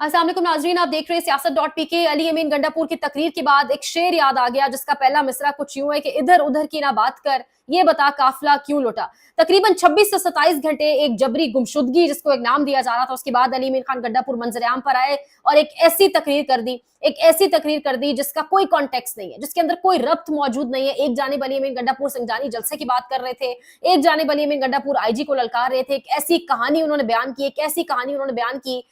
अस्सलाम वालेकुम नाजरीन, आप देख रहे हैं सियासत.pk। अली अमीन गंडापुर की तकरीर के बाद एक शेर याद आ गया जिसका पहला मिसरा कुछ यूं है कि इधर उधर की ना बात कर, ये बता काफिला क्यों लुटा। तकरीबन 26 से 27 घंटे एक जबरी गुमशुदगी जिसको एक नाम दिया जा रहा था, उसके बाद अली अमीन खान गंडापुर मंजर-ए-आम पर आए और एक ऐसी तकरीर कर दी, एक ऐसी तकरीर कर दी जिसका कोई कॉन्टेक्स्ट नहीं है, जिसके अंदर कोई रब्त मौजूद नहीं है। एक जानिब अली अमीन गंडापुर संजानी जलसे की बात कर रहे थे, एक जानिब अली अमीन गंडापुर आईजी को ललकार रहे थे। एक ऐसी कहानी उन्होंने बयान की, एक ऐसी कहानी उन्होंने बयान की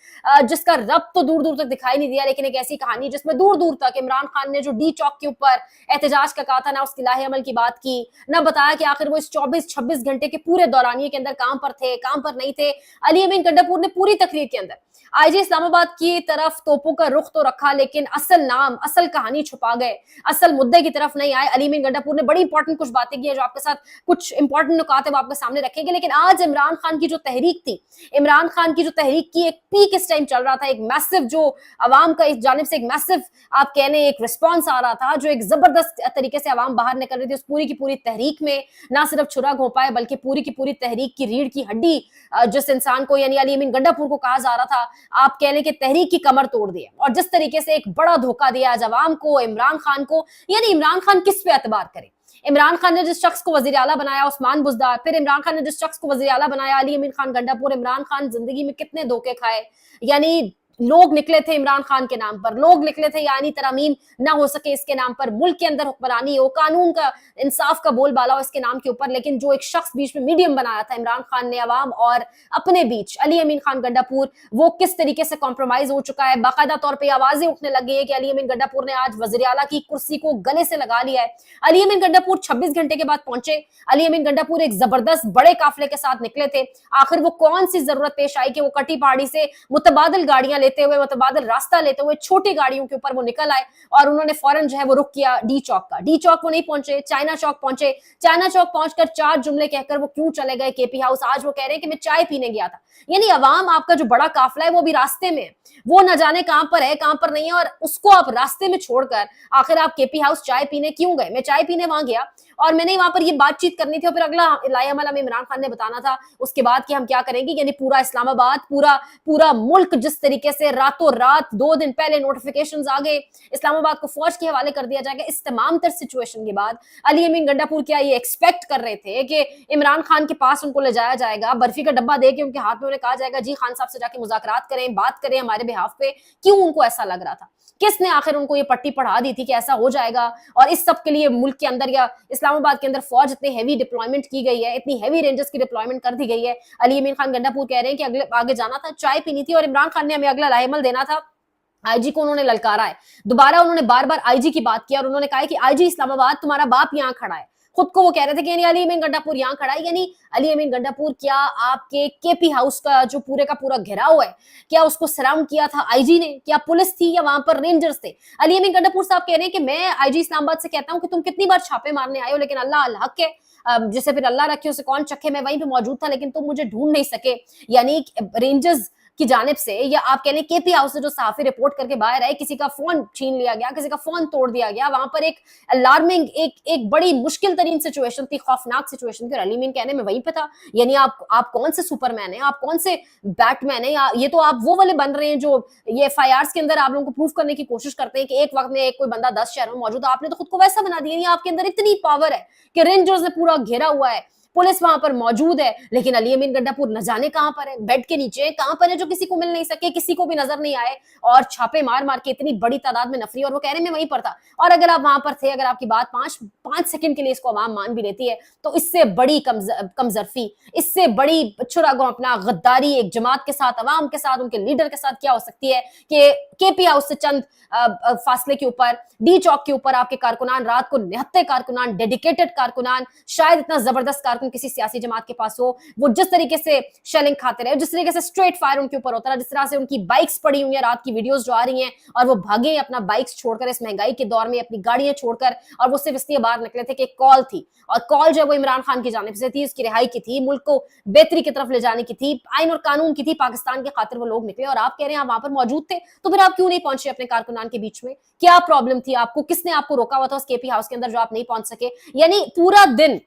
जिसका रब्त तो दूर दूर तक दिखाई नहीं दिया, लेकिन एक ऐसी कहानी जिसमें दूर दूर तक इमरान खान ने जो डी चौक के ऊपर एहतजाज का कहा था, ना उसकी लाहे अमल की बात की, ना बताया कि आखिर वो इस 24-26 घंटे के पूरे दौरानिये के अंदर काम पर थे, काम पर नहीं थे। अली अमीन गंडापुर ने पूरी तकरीर के अंदर आईजी इस्लामाबाद की तरफ तोपों का रुख तो रखा, लेकिन असल नाम, असल कहानी छुपा गए, असल मुद्दे की तरफ नहीं आए। अली अमीन गंडापुर ने बड़ी इंपॉर्टेंट कुछ बातें की है जो आपके साथ कुछ इंपॉर्टेंट नुकात है वो आपके सामने रखेंगे। लेकिन आज इमरान खान की जो तहरीक थी, इमरान खान की जो तहरीक की एक पीक इस टाइम चल रहा था, एक मैसिव जो अवाम का इस जानिब से एक मैसिव आप कहने एक रिस्पॉन्स आ रहा था, जो एक जबरदस्त तरीके से अवाम बाहर निकल रही थी, उस पूरी की पूरी तहरीक में ना सिर्फ छुरा घोंपा है बल्कि पूरी की पूरी तहरीक की रीढ़ की हड्डी जिस इंसान को यानी अली अमीन गंडापुर को कहा जा रहा था, आप कह लें कि तहरीक की कमर तोड़ दी है। और जिस तरीके से एक बड़ा धोखा दिया आज अवाम को, इमरान खान को, यानी इमरान खान किस पे एतबार करे। इमरान खान ने जिस शख्स को वजीर आला बनाया उस्मान बुजदार, फिर इमरान खान ने जिस शख्स को वजीर आला बनाया अली अमीन खान गंडापुर। इमरान खान जिंदगी में कितने धोखे खाए, यानी लोग निकले थे इमरान खान के नाम पर, लोग निकले थे यानी तरमीम ना हो सके इसके नाम पर, मुल्क के अंदर हुक्मरानी हो, कानून का इंसाफ का बोलबाला हो इसके नाम के ऊपर। लेकिन जो एक शख्स बीच में मीडियम बनाया था इमरान खान ने अवाम और अपने बीच, अली अमीन खान गंडापुर, वो किस तरीके से कॉम्प्रोमाइज हो चुका है। बाकायदा तौर पर आवाजें उठने लगी है कि अली अमीन गंडापुर ने आज वजीर आला की कुर्सी को गले से लगा लिया है। अली अमीन गंडापुर 26 घंटे के बाद पहुंचे। अली अमीन गंडापुर एक जबरदस्त बड़े काफिले के साथ निकले थे। आखिर वो कौन सी जरूरत पेश आई कि वो कटी पहाड़ी से मुतबादिल गाड़ियां लेते हुए, मुतबादिल रास्ता लेते हुए छोटी गाड़ियों के ऊपर वो निकल आए और उन्होंने फौरन जो है वो रुक किया डी चौक का। डी चौक वो नहीं पहुंचे, चाइना चौक पहुंचे। चाइना चौक पहुंचकर 4 जुमले कहकर वो क्यों चले गए केपी हाउस। आज वो कह रहे हैं कि मैं चाय पीने गया था। यानी अवाम, आपका जो बड़ा काफिला है वो भी रास्ते में, वो न जाने कहां पर है कहां पर नहीं है, और उसको आप रास्ते में छोड़कर आखिर आप केपी हाउस चाय पीने क्यों गए। मैं चाय पीने वहां गया और मैंने वहां पर ये बातचीत करनी थी और फिर अगला लायामल हमें इमरान खान ने बताना था उसके बाद कि हम क्या करेंगे। यानी पूरा इस्लामाबाद, पूरा पूरा मुल्क जिस तरीके से रातों रात 2 दिन पहले नोटिफिकेशंस आ गए, इस्लामाबाद को फौज के हवाले कर दिया जाएगा। इस तमाम तर सिचुएशन के बाद अली अमीन गंडापुर क्या ये एक्सपेक्ट कर रहे थे कि इमरान खान के पास उनको ले जाया जाएगा, बर्फी का डब्बा देके उनके हाथ में उन्हें कहा जाएगा जी खान साहब से जाके मुज़ाकरात करें, बात करें हमारे बिहाफ पे। क्यों उनको ऐसा लग रहा था? किसने आखिर उनको ये पट्टी पढ़ा दी थी कि ऐसा हो जाएगा? और इस सब के लिए मुल्क के अंदर या इस्लामाबाद के अंदर फौज इतनी हैवी डिप्लॉयमेंट की गई है, इतनी हैवी रेंजर्स की डिप्लॉयमेंट कर दी गई है। अली अमीन खान गंडापुर कह रहे हैं कि अगले आगे जाना था, चाय पीनी थी और इमरान खान ने हमें अगला लाहेमल देना था। आईजी को उन्होंने ललकारा है, दोबारा उन्होंने बार बार आईजी की बात किया और उन्होंने कहा कि आईजी इस्लामाबाद तुम्हारा बाप यहाँ खड़ा है। खुद को वो कह रहे थे कि यानी अली अमीन गंडापुर यहाँ खड़ा है। यानी अली अमीन गंडापुर क्या आपके केपी हाउस का जो पूरे का पूरा घेराव है, क्या उसको सराउंड किया था आईजी ने? क्या पुलिस थी या वहां पर रेंजर्स थे? अली अमीन गंडापुर साहब कह रहे हैं कि मैं आईजी इस्लामाबाद से कहता हूं कि तुम कितनी बार छापे मारने आए हो, लेकिन अल्लाह अल हक है, जिसे फिर अल्लाह रखे उसे कौन चखे, मैं वहीं पे मौजूद था लेकिन तुम मुझे ढूंढ नहीं सके। यानी रेंजर्स की जानिब से या आप कह लें केपी हाउस से जो सहाफी रिपोर्ट करके बाहर आए, किसी का फोन छीन लिया गया, किसी का फोन तोड़ दिया गया, वहां पर एक अलार्मिंग, एक बड़ी मुश्किल तरीन सिचुएशन थी, खौफनाक सिचुएशन थी। अली अमीन कहने में वहीं पे था। यानी आप कौन से सुपरमैन है, आप कौन से बैटमैन है? ये तो आप वो वाले बन रहे हैं जो ये एफआईआर के अंदर आप लोगों को प्रूफ करने की कोशिश करते हैं कि एक वक्त में एक कोई बंदा 10 शहरों में मौजूद है। आपने तो खुद को वैसा बना दिया। आपके अंदर इतनी पावर है कि रेंजर्स ने पूरा घेरा हुआ है, पुलिस वहां पर मौजूद है, लेकिन अली अमीन गंडापुर न जाने कहां पर है, बेड के नीचे कहां पर है, जो किसी को मिल नहीं सके, किसी को भी नजर नहीं आए, और छापे मार मार के इतनी बड़ी तादाद में नफरी। और वो कह रहे हैं मैं वहीं पर था। और अगर आप वहां पर थे, अगर आपकी बात 5 सेकंड के लिए इसको आवाम मान भी लेती है, तो इससे बड़ी कमजरफी, इससे बड़ी छुरागो अपना गद्दारी एक जमात के साथ, अवाम के साथ, उनके लीडर के साथ क्या हो सकती है कि केपी हाउस से चंद फासले के ऊपर, डी चौक के ऊपर आपके कारकुनान, रात को निहत्ते कारकुनान, डेडिकेटेड कारकुनान, शायद इतना जबरदस्त कारकुन किसी सियासी जमात के पास हो, वो जिस तरीके से शेलिंग खाते रहे, जिस तरीके से स्ट्रेट फायर उनके ऊपर होता रहा, जिस तरह से उनकी बाइक्स पड़ी हुई है, रात की वीडियोस जो आ रही हैं, और वो भागे अपना बाइक्स छोड़कर इस महंगाई के दौर में, अपनी गाड़ियां छोड़कर, और वो सिर्फ इसलिए बाहर निकले थे कि कॉल थी, और कॉल जो है वो इमरान खान की जानिब से थी, उसकी रिहाई की थी, मुल्क को बेहतरी की तरफ ले जाने की थी, आइन और कानून की थी, पाकिस्तान के खातिर वो लोग निकले। और आप कह रहे हैं आप वहां पर मौजूद थे, तो फिर आप क्यों नहीं पहुंचे अपने कारकुनान के बीच में? क्या प्रॉब्लम थी आपको? किसने आपको रोका हुआ था उस केपी हाउस के अंदर जो आप नहीं पहुंच सके? यानी पूरा दिन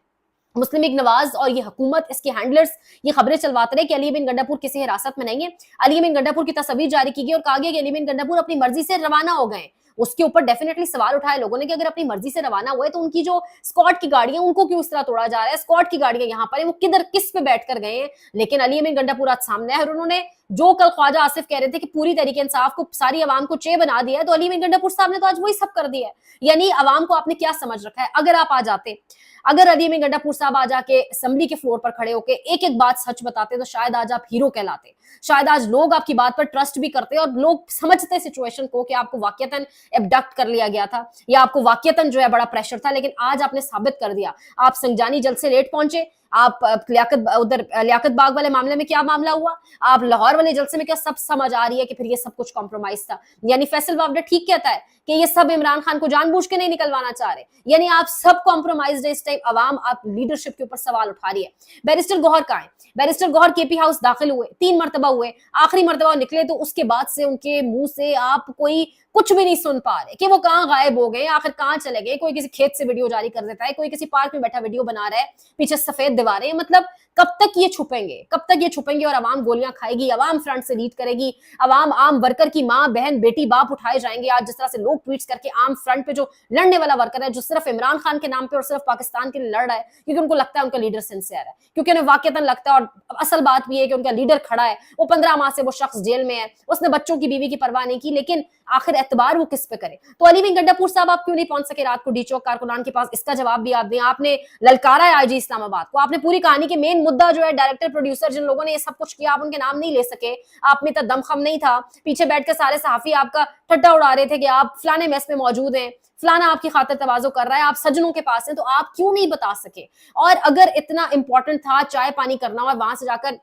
मुस्लिम लीग नवाज और ये हुकूमत, इसके हैंडलर्स ये खबरें चलवाते रहे कि अली अमीन गंडापुर किसी हिरासत में नहीं है। अली अमीन गंडापुर की तस्वीर जारी की गई और कहा गया कि अली अमीन गंडापुर अपनी मर्जी से रवाना हो गए। उसके ऊपर डेफिनेटली सवाल उठाए लोगों ने कि अगर अपनी मर्जी से रवाना हुए तो उनकी जो स्क्वाड की गाड़ियां उनको क्यों इस तरह तोड़ा जा रहा है, स्क्वाड की गाड़ियां यहाँ पर है, वो किधर किस पे बैठ कर गए हैं। लेकिन अली अमीन गंडापुर आज सामने है और उन्होंने जो कल ख्वाजा आसिफ कह रहे थे कि पूरी तरीके इंसाफ को सारी आवाम को चे बना दिया है, तो अली अमीन गंडापुर साहब ने तो आज वही सब कर दिया है। यानी आवाम को आपने क्या समझ रखा है। अगर आप आ जाते, अगर अली अमीन गंडापुर साहब आ जाके असेंबली के फ्लोर पर खड़े होकर एक एक बात सच बताते तो शायद आज आप हीरो कहलाते, शायद आज लोग आपकी बात पर ट्रस्ट भी करते और लोग समझते सिचुएशन को कि आपको वाकईतन एबडक्ट कर लिया गया था या आपको वाकईतन जो है बड़ा प्रेशर था। लेकिन आज आपने साबित कर दिया। आप संजानी जेल से लेट पहुंचे, आप लियाकत बाग वाले मामले में क्या मामला हुआ, आप लाहौर वाले जलसे में क्या सब समझ आ रही है कि फिर ये सब कुछ कॉम्प्रोमाइज था। यानी फैसल वावडा ठीक कहता है कि ये सब इमरान खान को जानबूझ के नहीं निकलवाना चाह रहे, यानी आप सब कॉम्प्रोमाइज है इस टाइम। अवाम आप लीडरशिप के ऊपर सवाल उठा रही है। बैरिस्टर गौहर कहाँ है? बैरिस्टर गौहर केपी हाउस दाखिल हुए, 3 मरतबा हुए, आखिरी मरतबा निकले तो उसके बाद से उनके मुंह से आप कोई कुछ भी नहीं सुन पा रहे कि वो कहाँ गायब हो गए, आखिर कहाँ चले गए। कोई किसी खेत से वीडियो जारी कर देता है, कोई किसी पार्क में बैठा वीडियो बना रहा है, पीछे सफेद दीवारें। मतलब कब तक ये छुपेंगे, कब तक ये छुपेंगे और अवाम गोलियां खाएगी, अवाम फ्रंट से लीड करेगी, अवाम आम वर्कर की माँ बहन बेटी बाप उठाए जाएंगे। आज जिस तरह से लोग ट्वीट्स करके आम फ्रंट पे जो लड़ने वाला वर्कर है, जो सिर्फ इमरान खान के नाम पे और सिर्फ पाकिस्तान के लिए लड़ रहा है क्योंकि उनको लगता है उनका लीडर सिंसियर है, क्योंकि उन्हें वाकईतन लगता है, और असल बात भी है कि उनका लीडर खड़ा है, वो 15 माह से वो शख्स जेल में है, उसने बच्चों की बीवी की परवाह नहीं की, लेकिन आखिर एतबार वो किस पे करे। तो अली अमीन गंडापुर साहब आप क्यों नहीं पहुंच सके रात को डी चौक कारकुनान के पास, इसका जवाब भी आप दें। आपने ललकारा है आईजी इस्लामाबाद को, आपने पूरी कहानी के मेन मुद्दा जो है डायरेक्टर प्रोड्यूसर जिन लोगों ने ये सब कुछ किया, आप उनके नाम नहीं ले सके। आप में तो दमखम नहीं था, पीछे बैठ के सारे सहाफी आपका ठट्टा उड़ा रहे थे कि आप फलाने मेस में मौजूद हैं, फलाना आपकी खातिर तवाज़ो कर रहा है, आप सज्जनों के पास हैं, तो आप क्यों नहीं बता सके। और अगर इतना इंपॉर्टेंट था चाय पानी करना और वहां से जाकर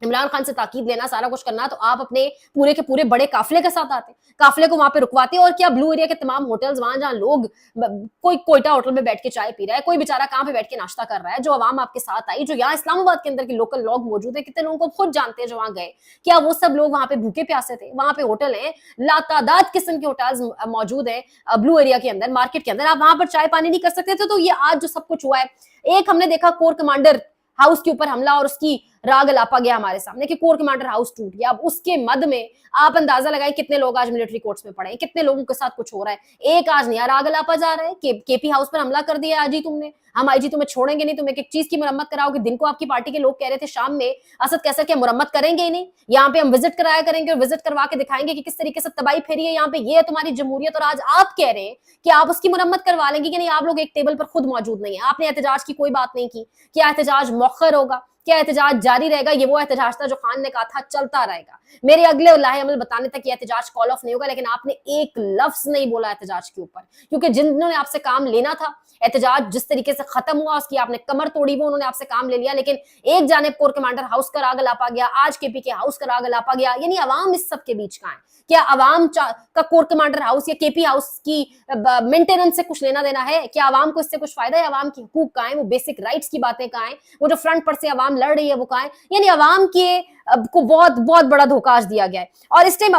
इमरान खान से ताकीद लेना, सारा कुछ करना, तो आप अपने पूरे के पूरे बड़े काफिले के साथ आते, काफिले को वहां पे रुकवाते। और क्या ब्लू एरिया के तमाम होटल्स, वहां जहां लोग, कोई कोयटा होटल में बैठ के चाय पी रहा है, कोई बेचारा कहां पे बैठ के नाश्ता कर रहा है, जो अवाम आपके साथ आई, जो यहाँ इस्लामाबाद के अंदर के लोकल लोग मौजूद है, कितने लोगों को खुद जानते हैं जो वहां गए, क्या वो सब लोग वहां पे भूखे प्यासे थे? वहां पे होटल है, लातादाद किस्म के होटल्स मौजूद है ब्लू एरिया के अंदर, मार्केट के अंदर, आप वहां पर चाय पानी नहीं कर सकते थे। तो ये आज जो सब कुछ हुआ है, एक हमने देखा कोर कमांडर हाउस के ऊपर हमला और उसकी राग लापा गया हमारे सामने कि कोर कमांडर हाउस टूट गया। अब उसके मद में आप अंदाजा लगाएं कितने लोग आज मिलिट्री कोर्ट्स में पड़े हैं, कितने लोगों के साथ कुछ हो रहा है। एक आज नया राग लापा जा रहा है कि केपी हाउस पर हमला कर दिया आज ही तुमने, हम आईजी तुम्हें छोड़ेंगे नहीं, तुम एक एक चीज की मुरम्मत कराओगे। दिन को आपकी पार्टी के लोग कह रहे थे, शाम में असद कैसर क्या मुरम्मत करेंगे ही नहीं, यहाँ पे हम विजिट कराया करेंगे और विजिट करवा के दिखाएंगे कि किस तरीके से तबाही फेरी है यहाँ पे, ये है तुम्हारी जमहूरियत। और आज आप कह रहे हैं कि आप उसकी मुरम्मत करवा लेंगे कि नहीं, आप लोग एक टेबल पर खुद मौजूद नहीं है। आपने एहतजाज की कोई बात नहीं की, क्या एहतजाज मौखर होगा, क्या एहतजाज जारी रहेगा? ये वो एहतजाज था जो खान ने कहा था चलता रहेगा, मेरे अगले लाहे अमल बताने तक ये एहतजाज कॉल ऑफ नहीं होगा। लेकिन आपने एक लफ्ज नहीं बोला एहतजाज के ऊपर, क्योंकि जिन्होंने आपसे काम लेना था, एहतजाज जिस तरीके से खत्म हुआ उसकी आपने कमर तोड़ी, वो उन्होंने आपसे काम ले लिया। लेकिन एक जानिब कोर कमांडर हाउस का राग लापा गया, आज केपी के हाउस का राग लापा गया, यानी अवाम इस सब के बीच का है। क्या अवाम का कोर कमांडर हाउस या केपी हाउस की मेंटेनेंस से कुछ लेना देना है? क्या अवाम को इससे कुछ फायदा है? अवाम की हुकूक कहाँ है, वो बेसिक राइट्स की बातें कहाँ है, वो जो फ्रंट पर से अवाम लड़ रही है वो कहाँ है? यानी अवाम के को बहुत बहुत बड़ा धोखा आज दिया गया है। और इस टाइम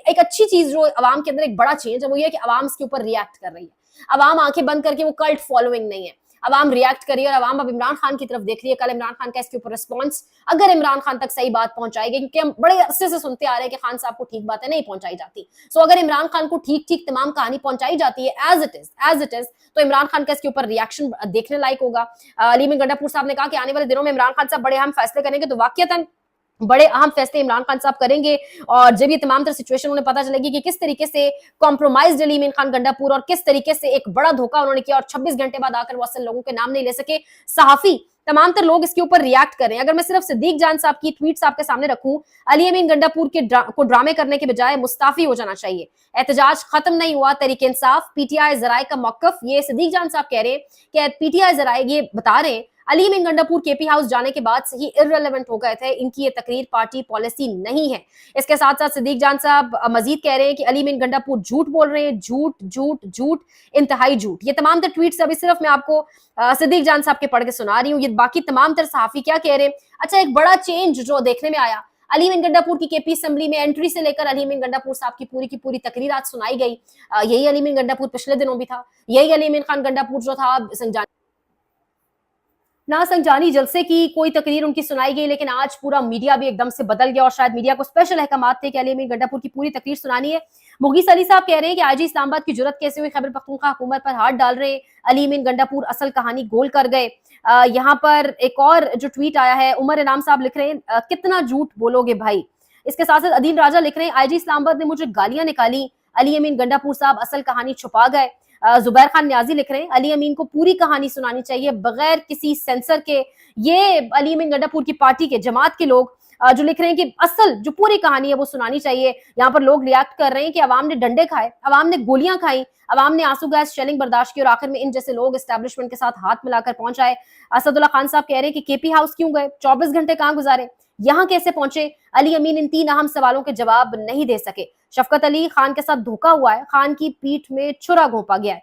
एक अच्छी चीज जो अवाम के अंदर एक बड़ा चेंज है वो ये है कि अवाम इसके ऊपर रिएक्ट कर रही है। अवाम आंखें बंद करके, वो कल्ट फॉलोइंग नहीं है, अवाम रिएक्ट करी और अवाम अब इमरान खान की तरफ देख रही है। कल इमरान खान का इसके ऊपर रिस्पॉन्स, अगर इमरान खान तक सही बात पहुंचाएगी, क्योंकि हम बड़े अरसे से सुनते आ रहे हैं कि खान साहब को ठीक बातें नहीं पहुंचाई जाती, सो अगर इमरान खान को ठीक ठीक तमाम कहानी पहुंचाई जाती है एज इट इज, तो इमरान खान का इसके ऊपर रिएक्शन देखने लायक होगा। अली अमीन गंडापुर साहब ने कहा कि आने वाले दिनों में इमरान खान साहब बड़े अहम फैसले करेंगे, तो वाकईतन बड़े अहम फैसले इमरान खान साहब करेंगे। और जब ये तमाम तरह सिचुएशन उन्हें पता चलेगी कि किस तरीके से कॉम्प्रोमाइज अली अमीन खान गंडापुर और किस तरीके से एक बड़ा धोखा उन्होंने किया, और 26 घंटे बाद आकर वो असल लोगों के नाम नहीं ले सके, सहाफी तमाम तर लोग इसके ऊपर रिएक्ट कर रहे हैं। अगर मैं सिर्फ सिद्दीक जान साहब की ट्वीट्स आपके सामने रखूं, अली अमीन गंडापुर के को ड्रामे करने के बजाय मुस्ताफी हो जाना चाहिए, एहतजाज खत्म नहीं हुआ, तरीके इंसाफ, पीटीआई जराए का मौकफ। ये सिद्दीक जान साहब कह रहे हैं कि पीटीआई जराए ये बता रहे हैं अली अमीन गंडापुर केपी हाउस जाने के बाद से ही इररिलेवेंट हो गए थे, इनकी ये तकरीर पार्टी पॉलिसी नहीं है। इसके साथ साथ सिद्दीक जान साहब मजीद कह रहे हैं कि अली अमीन गंडापुर झूठ बोल रहे हैं, झूठ झूठ झूठ, इंतहाई झूठ। ये तमाम तर ट्वीट्स अभी सिर्फ मैं आपको सिद्दीक जान साहब के पढ़ के सुना रही हूँ, ये बाकी तमाम तर सहाफी क्या कह रहे हैं। अच्छा, एक बड़ा चेंज जो देखने में आया, अली अमीन गंडापुर की केपी असेंबली में एंट्री से लेकर अली अमीन गंडापुर साहब की पूरी तकरीर आज सुनाई गई। यही अली अमीन गंडापुर पिछले दिनों भी था, यही अली अमीन खान गंडापुर जो था संजानी ना संजानी जलसे की कोई तकरीर उनकी सुनाई गई, लेकिन आज पूरा मीडिया भी एकदम से बदल गया और शायद मीडिया को स्पेशल अहकामात थे कि अली अमीन गंडापुर की पूरी तकरीर सुनानी है। मुगीस अली साहब कह रहे हैं कि आईजी इस्लामाबाद की जुर्रत कैसे हुई, खैबर पख्तूनख्वा हुकूमत पर हाथ डाल रहे हैं, अली अमीन गंडापुर असल कहानी गोल कर गए। यहाँ पर एक और जो ट्वीट आया है, उमर इनाम साहब लिख रहे हैं कितना झूठ बोलोगे भाई। इसके साथ साथ अदील राजा लिख रहे हैं आईजी इस्लामाबाद ने मुझे गालियां निकाली, अली अमीन गंडापुर साहब असल कहानी छुपा गए। जुबैर खान न्याजी लिख रहे हैं अली अमीन को पूरी कहानी सुनानी चाहिए बगैर किसी सेंसर के। ये अली अमीन गंडापुर की पार्टी के जमात के लोग जो लिख रहे हैं कि असल जो पूरी कहानी है वो सुनानी चाहिए। यहाँ पर लोग रिएक्ट कर रहे हैं कि अवाम ने डंडे खाए, अवाम ने गोलियां खाई, अवाम ने आंसू गैस शेलिंग बर्दाश्त की और आखिर में इन जैसे लोग एस्टैब्लिशमेंट के साथ हाथ मिलाकर पहुंचाए। असदुल्ला खान साहब कह रहे हैं कि केपी हाउस क्यों गए, 24 घंटे कहां गुजारे, यहाँ कैसे पहुंचे। अली अमीन इन 3 अहम सवालों के जवाब नहीं दे सके। शफकत अली खान के साथ धोखा हुआ है, खान की पीठ में छुरा घोंपा गया है।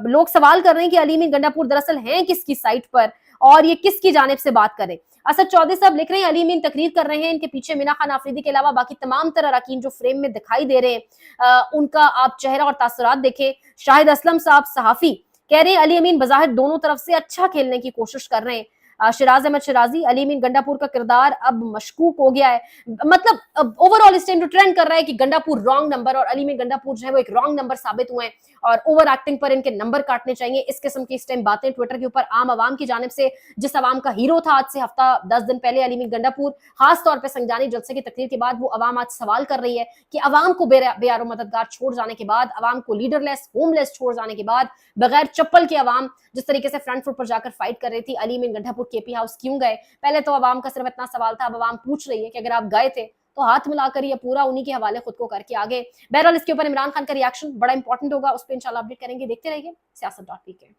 लोग सवाल कर रहे हैं कि अली अमीन गंडापुर दरअसल हैं किसकी साइड पर और ये किसकी जानिब से बात करें। असद चौधरी साहब लिख रहे हैं अली अमीन तकरीर कर रहे हैं, इनके पीछे मीना खान आफरीदी के अलावा बाकी तमाम तरह अरकान जो फ्रेम में दिखाई दे रहे हैं उनका आप चेहरा और तासुरात देखें। शाहिद असलम साहब सहाफी कह रहे हैं अली अमीन बज़ाहिर दोनों तरफ से अच्छा खेलने की कोशिश कर रहे हैं। शिराज अहमद शिराजी अली अमीन गंडापुर का किरदार अब मशकूक हो गया है, मतलब ओवरऑल इस टाइम जो ट्रेंड कर रहा है कि गंडापुर रॉन्ग नंबर और अली अमीन गंडापुर जो है वो एक रॉन्ग नंबर साबित हुए हैं और ओवर एक्टिंग पर इनके नंबर काटने चाहिए। इस किस्म की इस टाइम बातें ट्विटर के ऊपर आम आवाम की जानिब से, जिस आवाम का हीरो था आज से हफ्ता 10 दिन पहले अली अमीन गंडापुर, खास तौर पर संजानी जलसे की तकरीर के बाद वो आवाम आज सवाल कर रही है कि आवाम को बेयारो मददगार छोड़ जाने के बाद, आवाम को लीडरलेस होमलेस छोड़ जाने के बाद, बगैर चप्पल के आवाम जिस तरीके से फ्रंट फुट पर जाकर फाइट कर रही थी, अली अमीन गंडापुर केपी हाउस क्यों गए। पहले तो आवाम का सिर्फ इतना सवाल था, अब आवाम पूछ रही है कि अगर आप गए थे तो हाथ मिलाकर या पूरा उन्हीं के हवाले खुद को करके आगे। बहरहाल इसके ऊपर इमरान खान का रिएक्शन बड़ा इंपॉर्टेंट होगा, उस पर इंशाल्लाह अपडेट करेंगे। देखते रहिए सियासत.pk।